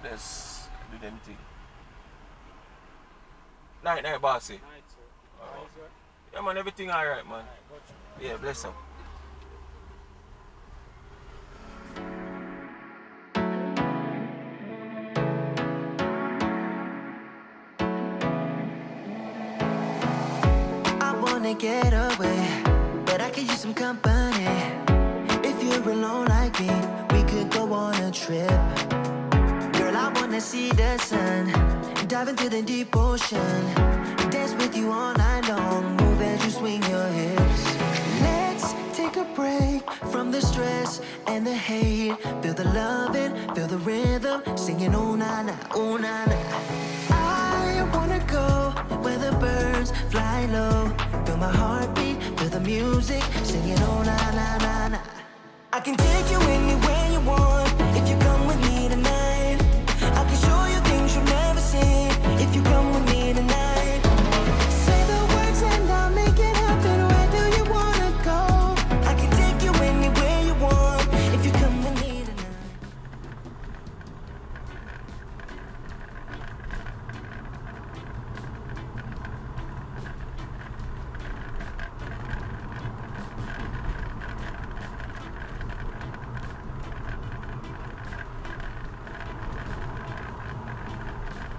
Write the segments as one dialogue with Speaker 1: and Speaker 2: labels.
Speaker 1: Let's do them thing. Night, bossy.
Speaker 2: Night, sir.
Speaker 1: Yeah, man, everything alright, man. Yeah, bless up.
Speaker 3: I wanna get away, but I could use some company. If you're alone like me, we could go on a trip. Girl, I wanna see the sun, dive into the deep ocean, dance with you all night long, move as you swing your hips. Let's take a break from the stress and the hate. Feel the loving, feel the rhythm, singing oh na na, oh na na. I wanna go where the birds fly low. Feel my heartbeat, feel the music, singing oh na na na na. I can take you anywhere you want if you come with me tonight. I can show you things you've never seen if you come with me tonight. Say the words and I'll make it happen. Where do you wanna go? I can take you anywhere you want if you come with me tonight.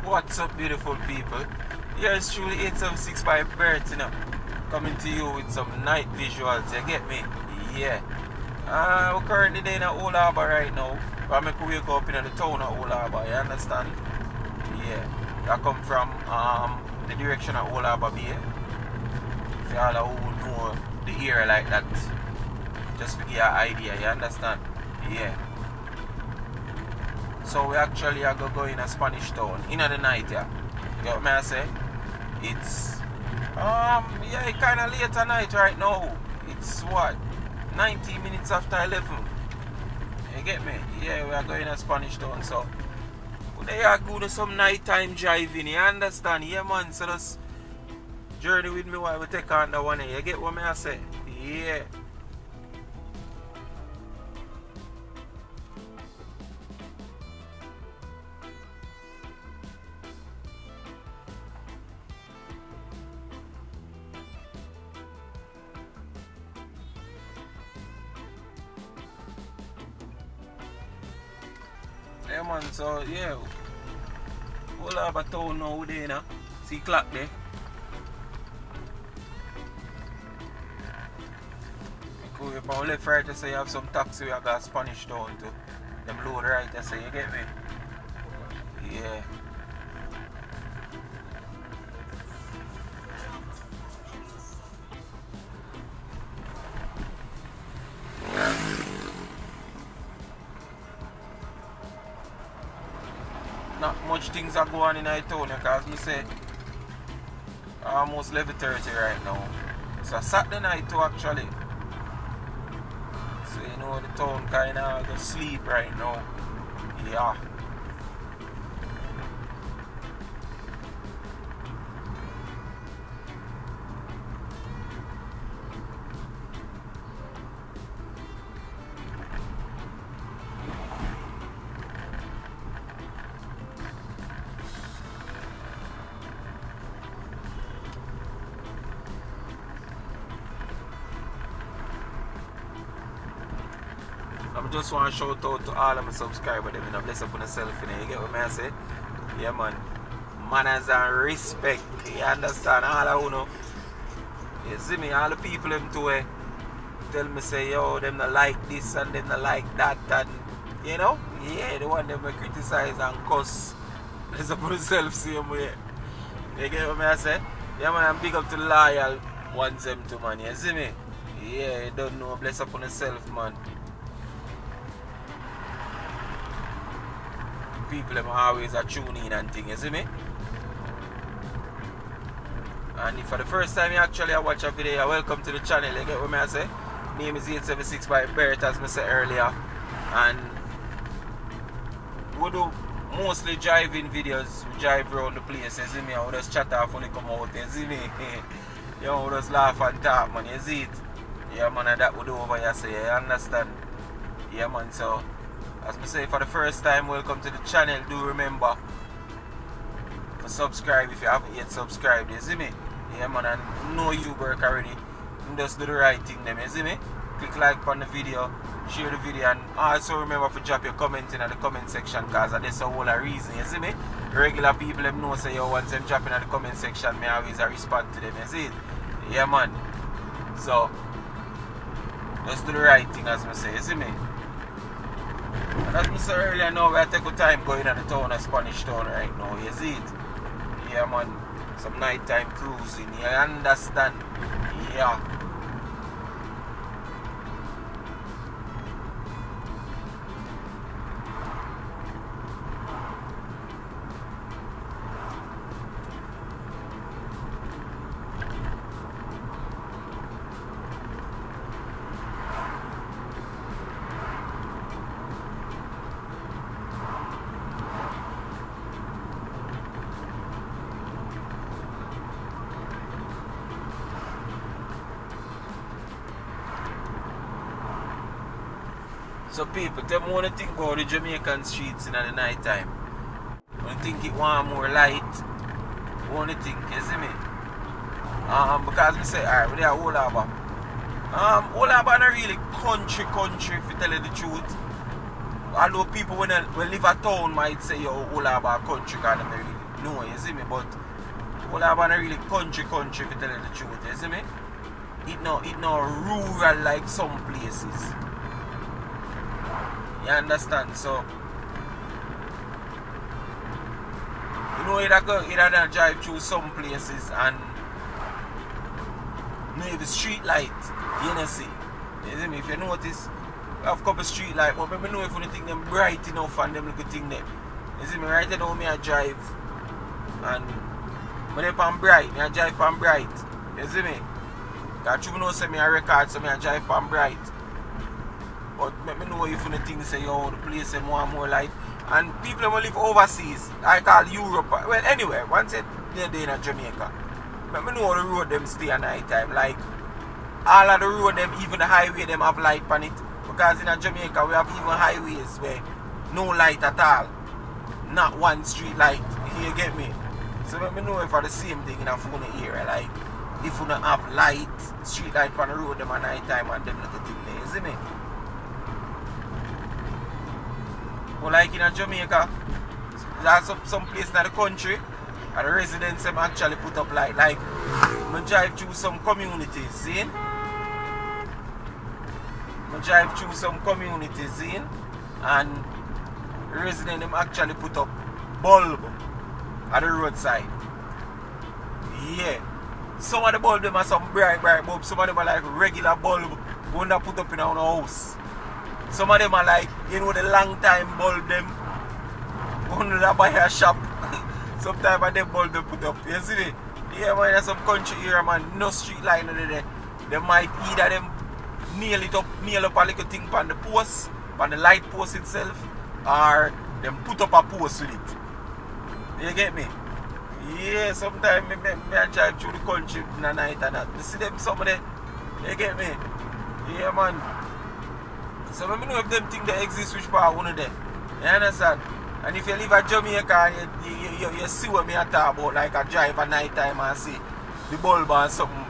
Speaker 1: What's up, beautiful people? Here's truly 876 by Bergs, you know, coming to you with some night visuals, you get me? Yeah. We're currently there in Old Harbour right now. But I wake up in the town of Old Harbour, you understand? Yeah. I come from the direction of Old Harbour Bay. For all who know the area like that, just to give you an idea, you understand? Yeah. So we actually are go in a Spanish town in the night, yeah. You know what I say? It's yeah, it's kinda late at night right now. It's what? 90 minutes after 11. You get me? Yeah, we are going to Spanish town, so they are going to some nighttime driving, you understand? Yeah man, so just journey with me while we take on the one here. You get what I say? Yeah. Yeah man, so yeah, we'll have a town now there now. See clock there. Because if I left right, I say you have some taxi, we have got Spanish town too. Them load right, I say, you get me? Yeah. Not much things are going on in our town because I say almost 11:30 right now. So Saturday night too actually. So you know the town kinda go sleep right now. Yeah. I just want to shout out to all of my subscribers, them, and bless up on yourself, you know, you get what I say? Yeah man, manners and respect, you understand, all of you know. You see me, all the people them too, tell me say, yo, them not like this and them not like that, and, you know, yeah, the one them criticize and cuss, bless up on yourself, same way. You get what I say? Yeah man, I'm big up to the loyal ones them too, man, you see me? Yeah, you don't know, bless up on yourself, man. People them always are tuning in and things, you see me? And if for the first time you actually watch a video, welcome to the channel, you get what I say? Name is 876 by Bergs, as I said earlier. And we do mostly driving videos, we drive around the place, you see me? I just chat off when they come out, you see me? You know, we just laugh and talk, man, you see it? Yeah man, and that we do over here, so you understand? Yeah man, so As I say, for the first time, welcome to the channel. Do remember to subscribe if you haven't yet subscribed. You see me? Yeah, man, and know you work already. You just do the right thing, them. You see me? Click like on the video, share the video, and also remember to drop your comment in the comment section, because that's a whole reason. You see me? Regular people them know say, yo, once them drop in the comment section, me always respond to them. You see it? Yeah, man. So just do the right thing, as I say. You see me? And as I said earlier, now we take our time going to the town of Spanish Town right now. You see it? Yeah, man. Some nighttime cruising. You understand? Yeah. So people, tell me what you think about the Jamaican streets in the night time. When you think it want more light, what you think, you see me? Because we say, alright, we are all Harbour. All Harbour not really country, if you tell you the truth. Although people when live a town might say, yo, all Harbour country, because they don't really know, you see me? But all Harbour not really country, if you tell you the truth, you see me? It not rural like some places. You understand? So, you know, either drive through some places and near the street light, you know, see. You see me? If you notice, we have a couple street lights, but I know if you think them bright enough and them little thing there. You see me? Right now, I drive and when I'm bright, I drive from bright. You see me? Because you know, say I record, so I drive from bright. But let me know if you think say, yo, the place them want more light. And people who live overseas, I call Europe. Well, anyway, once they're in Jamaica, let me know the road them stay at night time. Like, all of the road them, even the highway, them have light on it. Because in Jamaica, we have even highways where no light at all. Not one street light. You get me? So let me know if it's the same thing in a phone area. Like, if you don't have light, street light on the road them at night time and them little thing there. You see me? But like in Jamaica, there's some place in the country and the residents them actually put up light. Like, I drive through some communities, see? I drive through some communities, see? And the residents them actually put up bulb at the roadside. Yeah. Some of the bulb them are some bright bulb, some of them are like regular bulb when they put up in our house. Some of them are like, you know, the long time bulb them when they buy a shop. Sometimes they bulb they put up. You see it? Yeah, man, there's some country here, man, no street line over there. They might either them nail up a little thing on the post, on the light post itself, or them put up a post with it. You get me? Yeah, sometimes I drive through the country in the night and that. You see them some of them? You get me? Yeah, man. So let me know if them think they exist, which part one of them. You understand? And if you live at Jamaica and you see what me I talk about, like I drive at night time and see the bulb and something,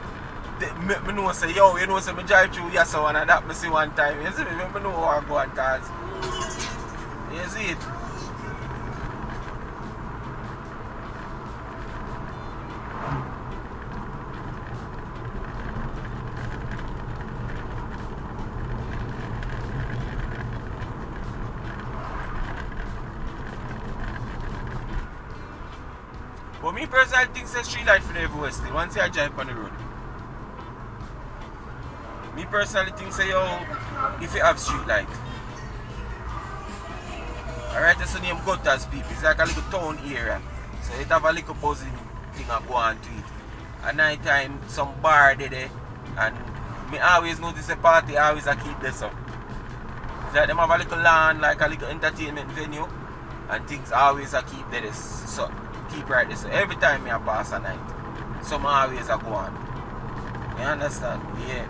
Speaker 1: me know say, yo, you know, say me drive through yes one and that me see one time. You see me? Me know how I go on cars. You see it? But me personally think it's a street light for the everywhere still, once I drive on the road. Me personally think say, yo, if you have street light. Alright, that's the name Gutters people. It's like a little town area. So it have a little buzzing thing I go on to it. At night time, some bar there. And me always notice a party, I always keep this up. It's like them have a little land, like a little entertainment venue. And things always keep there. So keep right there. So every time I pass a night, some always go on. You understand? Yeah.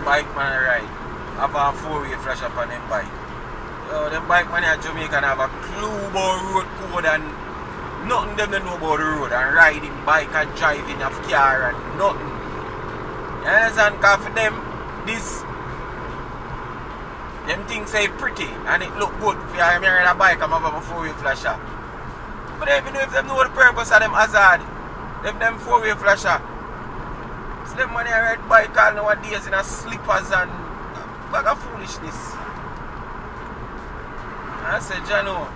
Speaker 1: bike man ride. Have a four-way flash up on them bike. Yo, them bike man in Jamaica have a clue about road code and nothing them they know about the road and riding bike and driving of car and nothing. You understand? Because for them, them things say pretty and it look good. If you ride a bike and have a four-way flasher. But even if them know the purpose of them hazard, them four-way flasher. So them money ride bike all nowadays in a slippers and bag of foolishness. I said, Jano.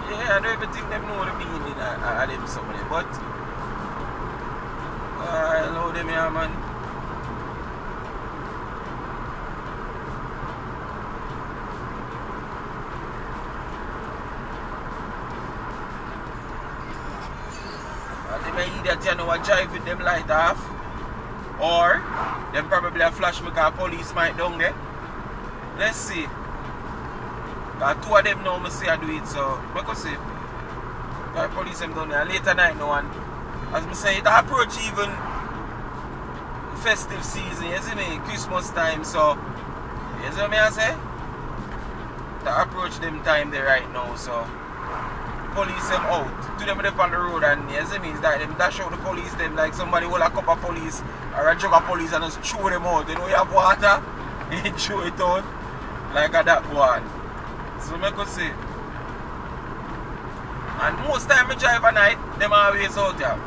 Speaker 1: Yeah, I don't even think them know the meaning of them somebody, but I know them here, man. And they may either tell you what drive with them light off, or them probably a flash because police might down there. Let's see. Because two of them know me say I do it, so I can see. Because police them down there. Later night no one. As I say, it approach even festive season, you see me? Christmas time, so you see what I say? To approach them time there right now, so police them out. To them up on the road and you see me, it's like them dash out the police them like somebody hold a cup of police or a jug of police and just throw them out. You know you have water, you throw it out. Like a that one. So I could see. And most time I drive at night, them always out here.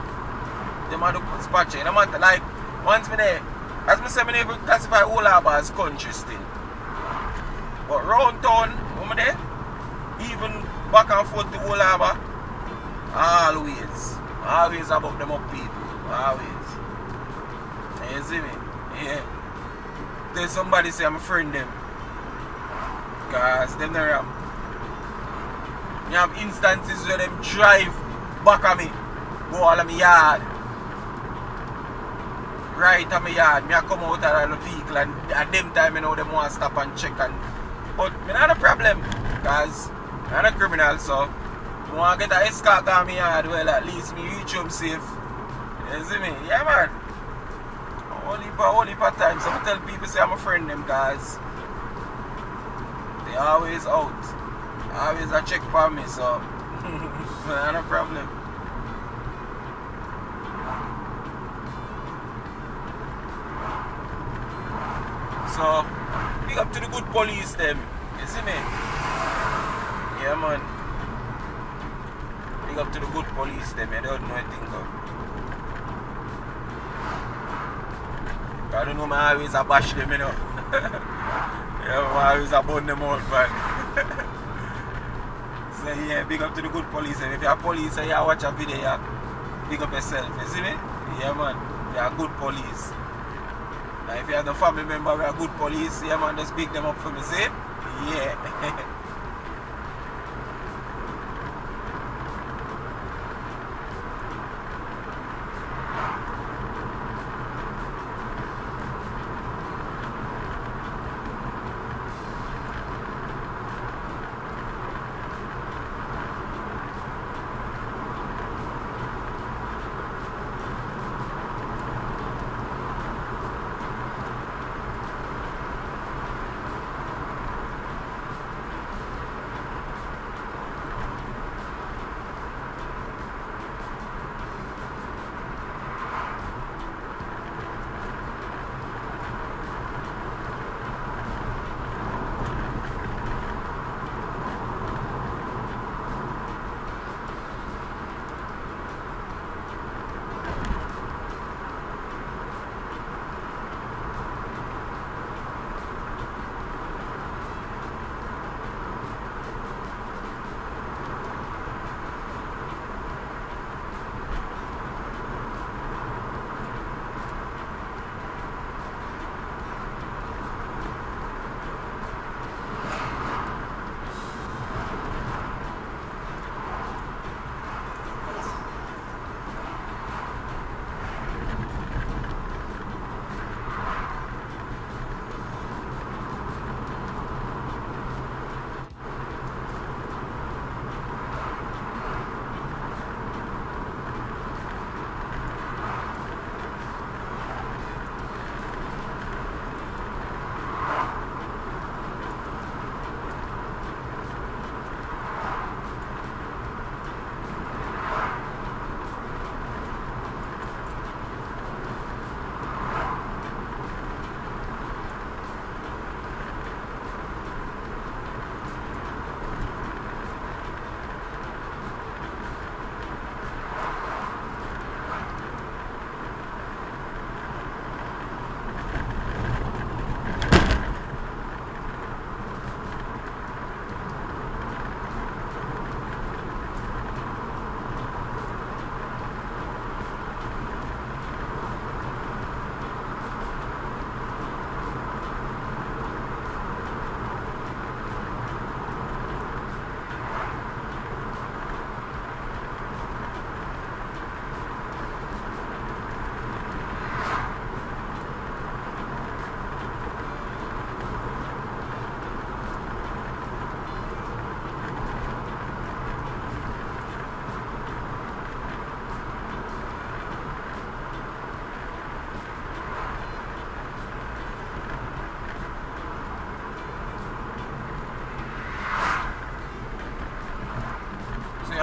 Speaker 1: Them are the spot you. Like once me there, as I say, I never classify all Harbour as country still. But round town, when I'm there, even back and forth to all Harbour, always above them up people. Always. You see me? Yeah. There's somebody say I'm a friend them. Because them there you have instances where them drive back at me, go all of my yard, right at my yard, me I come out of the vehicle and at them time you know them want to stop and check and but me not a problem because I'm not a criminal, so I want to get an escort on my yard, well at least me reach home safe. You see me? Yeah man. Whole heap of times I tell people say I'm a friend them guys. They always out. Always a check for me, so not a problem. So big up to the good police them. You see me? Yeah man. Big up to the good police them, I don't know anything though. I don't know I always a bash them, you know. Yeah, I always a burn them out back. So yeah, big up to the good police. And if you're a police and you watch a video, you big up yourself. You see me? Yeah man, you're a good police. And if you have the family member who are good police, yeah man, just pick them up for me, see? Yeah.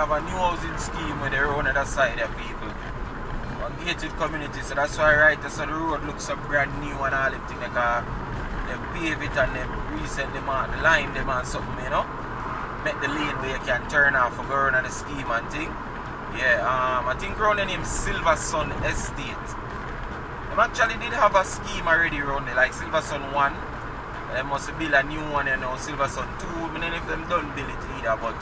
Speaker 1: have a new housing scheme where they run on the side of people. On gated community, so that's why right so the road looks so brand new and all them thing. They pave it and they reset them on the line them and something, you know. Make the lane where you can turn off and go around on the scheme and thing. Yeah, I think around the name Silver Sun Estate. They actually did have a scheme already around there, like Silver Sun 1. They must build a new one, you know, Silver Sun 2. I mean, if them don't build it either, but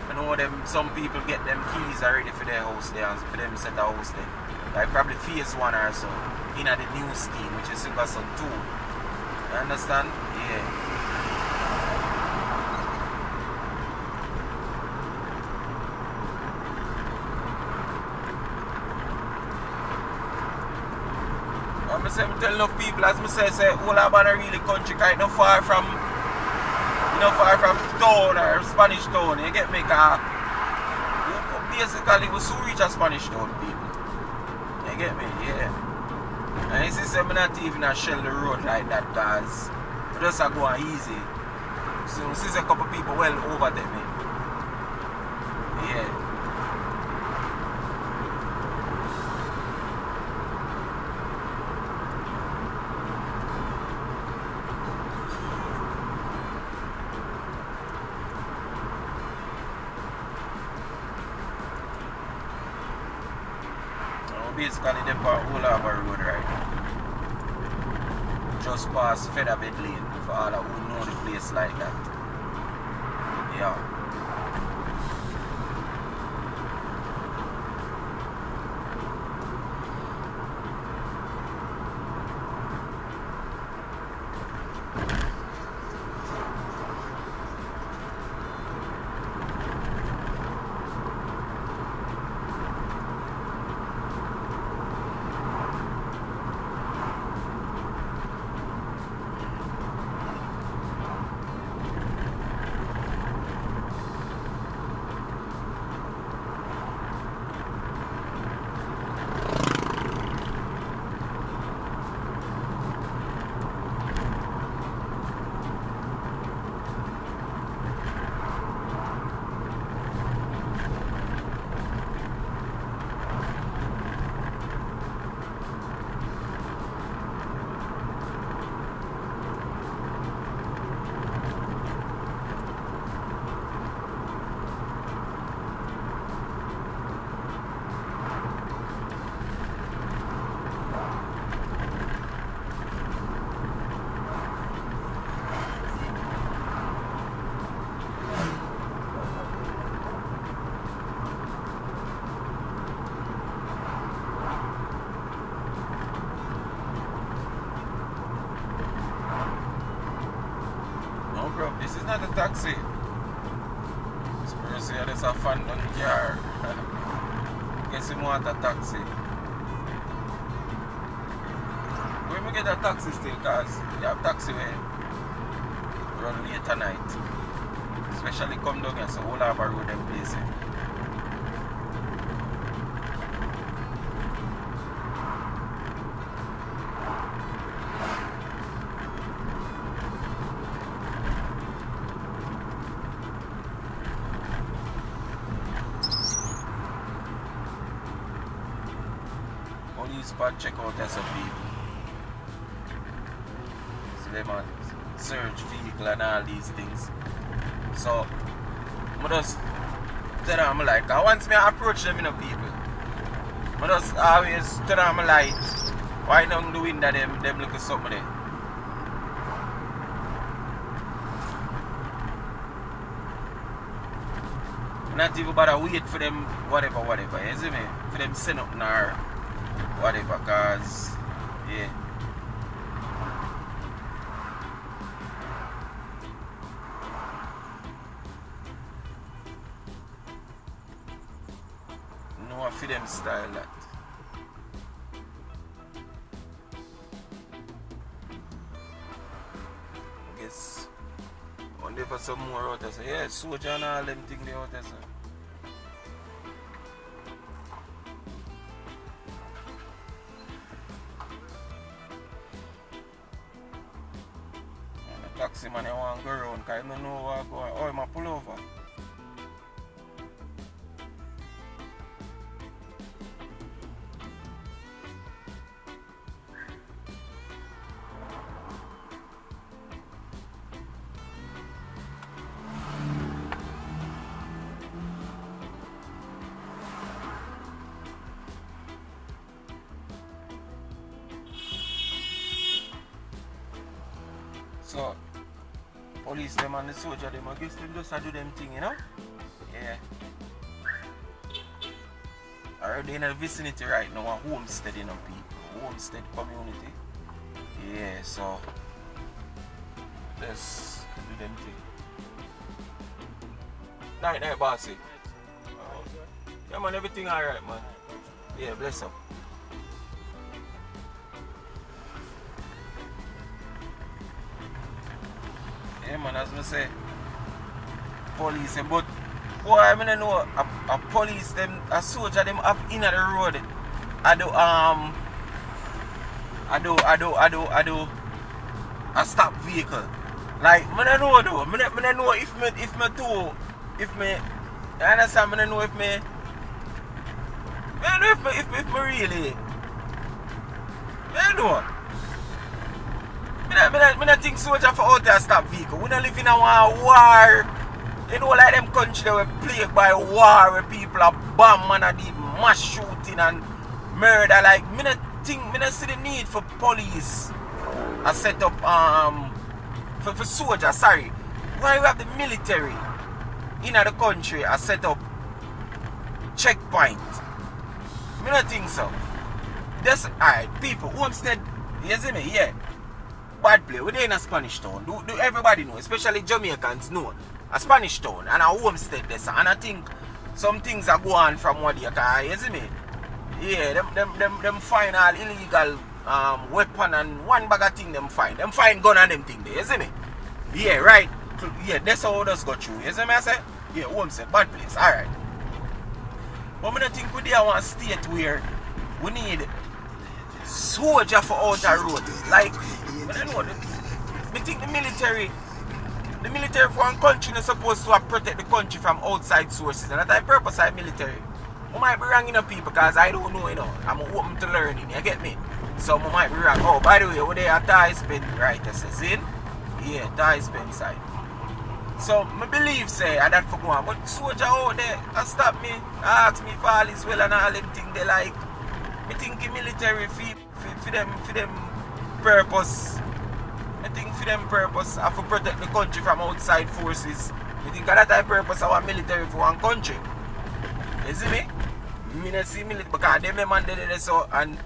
Speaker 1: I know them, some people get them keys already for their house there, for them set a house there. Like probably phase 1 or so, in the new scheme, which is Silver Sun 2. You understand? Yeah. I'm telling enough people, as I say, all about a really country, kind of far from town or Spanish town. You get me? Basically, we soon reach a Spanish town, people. You get me? Yeah. And you see, I'm not even a shell the road like that, because we just are going easy. So, we see a couple people well over them. Yeah. Basically, they're on Harbour Road right now. Just past Featherbed Lane for all who know the place like that. Yeah. This is not a taxi. This person here is a phantom car. Guess he want a taxi. Where we get a taxi still, cause you have taxi way run late at night. Especially come down here, so all Harbour Road them place. Spot check out as a people. So they might search vehicle and all these things. So I just tell them like, once I approach them, people, I just always tell them like, why don't the window them look at something there. Not even bother wait for them whatever, you see me? For them send up now. Whatever, cause yeah. No, I feel them style that. I guess one day for some more out there, so yeah, soldier and all them things they out there. So. Taxi man, I want to go around because I don't know where I go. Oh, I pull over. police them and the soldier them, I guess them just do them thing, you know? Yeah. Already in the vicinity right now, a homestead, you know, people. Homestead community. Yeah, so let's do them thing. Night, bossy. Yeah, man, everything alright, man. Yeah, bless up. Yeah, man, as I say, police, but boy, I mean, I know a police, them, a soldier, them up in the road. I do a stop vehicle. Like, I know though. I know if me, you understand? I know if me really, I know. I don't think soldier for out there stop vehicle. We don't live in a war. You know, like them country that were plagued by war where people are bomb and the mass shooting and murder. Like, I don't see the need for police. I set up for soldiers, sorry. Why you have the military in the country? I set up checkpoint. I don't think so. That's alright, people, homestead, you see me? Yeah. Bad play. We're in a Spanish town. Do everybody know, especially Jamaicans know. A Spanish town and a homestead this. And I think some things are going on from what you can, you see me? Yeah, them find all illegal weapon and one bag of thing them find. Them find gun and them thing there, you see me? Yeah, right. Yeah, that's how others got through. You see me I say? Yeah, homestead, bad place, alright. But I think we there want a state where we need soldier for out the road. Like, I know, I think the military for one country is supposed to protect the country from outside sources. And that's the purpose of the military. I might be wrong, people, because I don't know, I'm open to learning, you get me? So I might be wrong. Oh, by the way, over there at tie spin, right, this is in? Yeah, tie spin side. So I believe, say, that for going. But soldier out there, stop me, ask me if all is well and all them things they like. I think the military for them purpose. I think for them purpose have to protect the country from outside forces. I think that type purpose of our military for one country. You see me? I don't see military because them the man there so and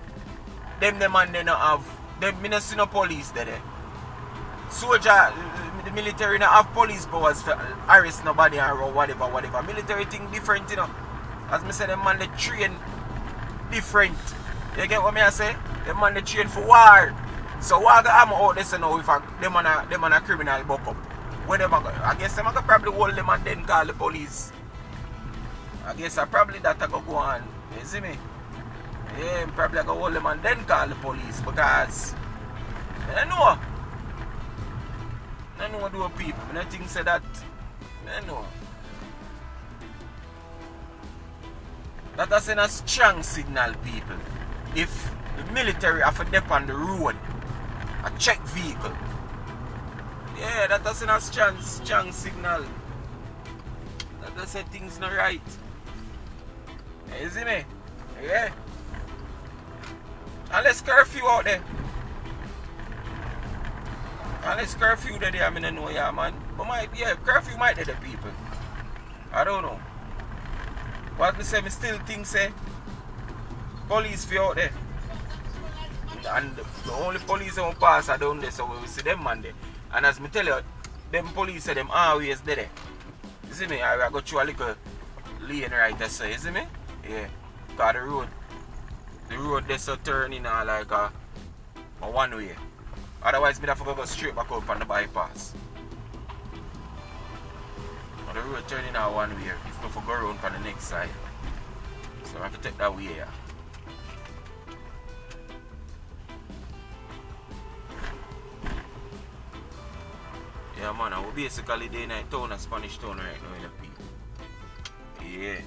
Speaker 1: them the man they not have them I don't see no police there. Soldier the military not have police powers to arrest nobody or whatever. Military thing different, As I said, them man they train different. You get what I say? Them man they train for war. So what I'm out there now if them on a criminal buck up. When them I guess them can probably hold them and then call the police. I guess probably that I go on. You see me? Yeah, probably I go hold them and then call the police because I know do people. I think say that I know. That is a strong signal, people. If the military have to dip on the road, a check vehicle. Yeah, that is a strong signal. That is things not right. You see me? Yeah. Unless curfew out there. Unless curfew there, I don't know, yeah, man. But curfew might be the people. I don't know. But I still think, say, police for out there. And the only police that won't pass are down there, so we will see them man there. And as I tell you, them police are them always there. You see me? I go through a little lane right there, so you see me? Yeah. Because the road there's a turn in like a one way. Otherwise, I have to go straight back up on the bypass. But the road turning out one way if I have to go around on the next side. So I have to take that way here. Yeah, man, we're basically day night town, a Spanish town right now in the people. Yeah.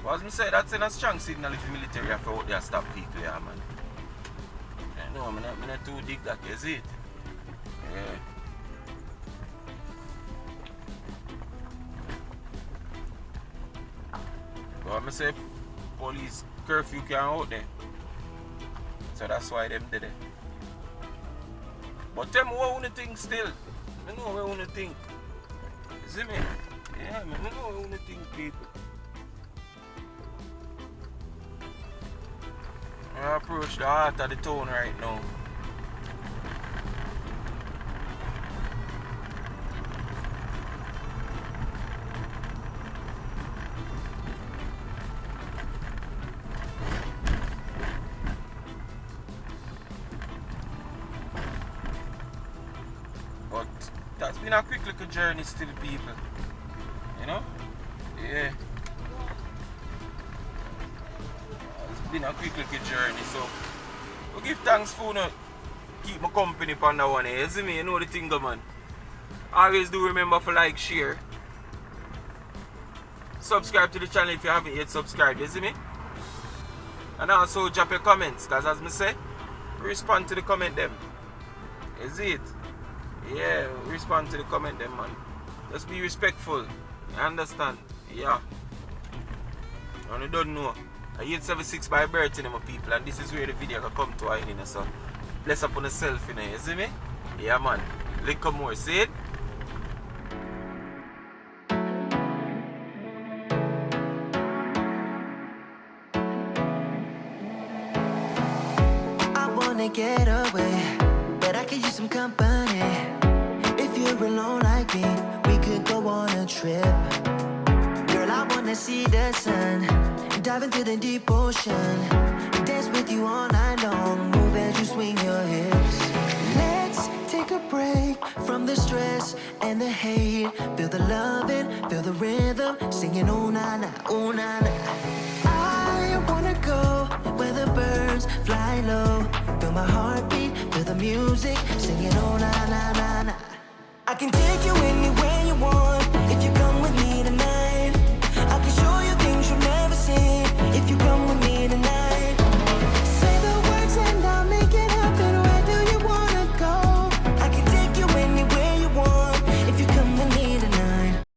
Speaker 1: But as I say, that's a strong signal if the military have to out there stop people, yeah, man. I know, I'm not too dig that, is it? Yeah. But I say, police curfew can't out there. So that's why them did it. But tell me what you think still. I know what you think. You see me? Yeah, man, I know what you think, people. I approach the heart of the town right now. But that's been a quick little journey still, people. You know? Yeah. It's been a quick little journey, so we give thanks for keep my company on that one. You see me? You know the thing, man. Always do remember to like, share. Subscribe to the channel if you haven't yet subscribed, you see me? And also drop your comments, because as I say, respond to the comment them. You see it? Yeah, respond to the comment them, man. Just be respectful. You understand? Yeah. And you don't know. I 876 by Bergs, my people, and this is where the video can come to, you know, so bless up on yourself, you know, you see me? Yeah, man. Little more, see it?
Speaker 3: I wanna get away, but I could use some company. If you're alone like me, we could go on a trip. Girl, I wanna see the sun, dive into the deep ocean, dance with you all night long, move as you swing your hips. Let's take a break from the stress and the hate. Feel the loving, feel the rhythm, singing oh na na, oh na na. I wanna go where the birds fly low, feel my heartbeat, feel the music, singing oh na na na na. I can take you anywhere.